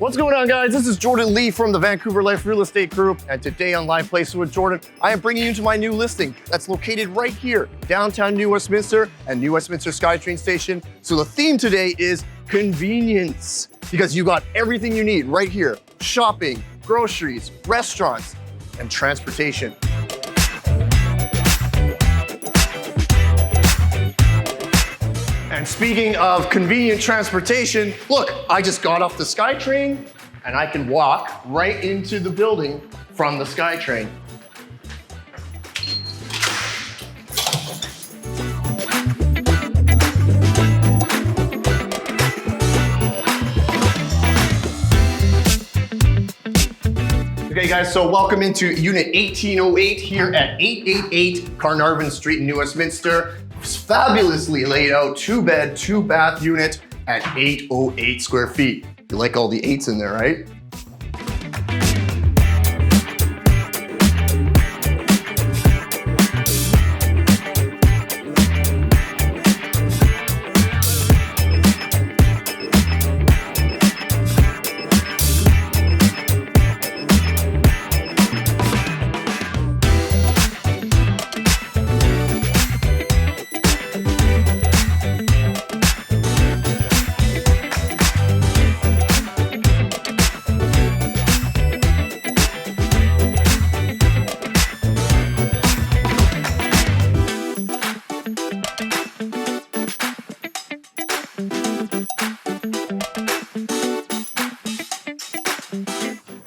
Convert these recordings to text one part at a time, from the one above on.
What's going on, guys? This is Jordan Lee from the Vancouver Life Real Estate Group, and today on Live Places with Jordan, I am bringing you to my new listing that's located right here, downtown New Westminster and New Westminster SkyTrain station. So the theme today is convenience, because you got everything you need right here: shopping, groceries, restaurants, and transportation. And speaking of convenient transportation, look, I just got off the SkyTrain and I can walk right into the building from the SkyTrain. Okay guys, so welcome into Unit 1808 here at 888 Carnarvon Street in New Westminster. Fabulously laid out 2-bed, 2-bath unit at 808 square feet. You like all the 8s in there, right?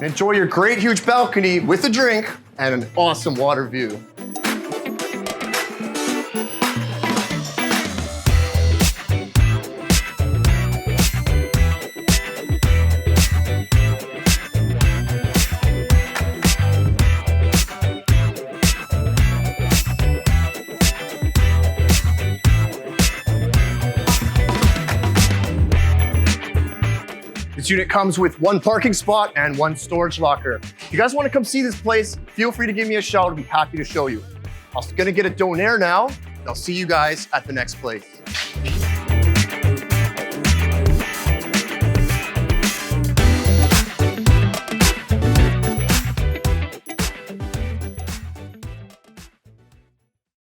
Enjoy your great huge balcony with a drink and an awesome water view. This unit comes with 1 parking spot and 1 storage locker. If you guys want to come see this place, feel free to give me a shout. I'll be happy to show you. I'm gonna get a donaire now. I'll see you guys at the next place.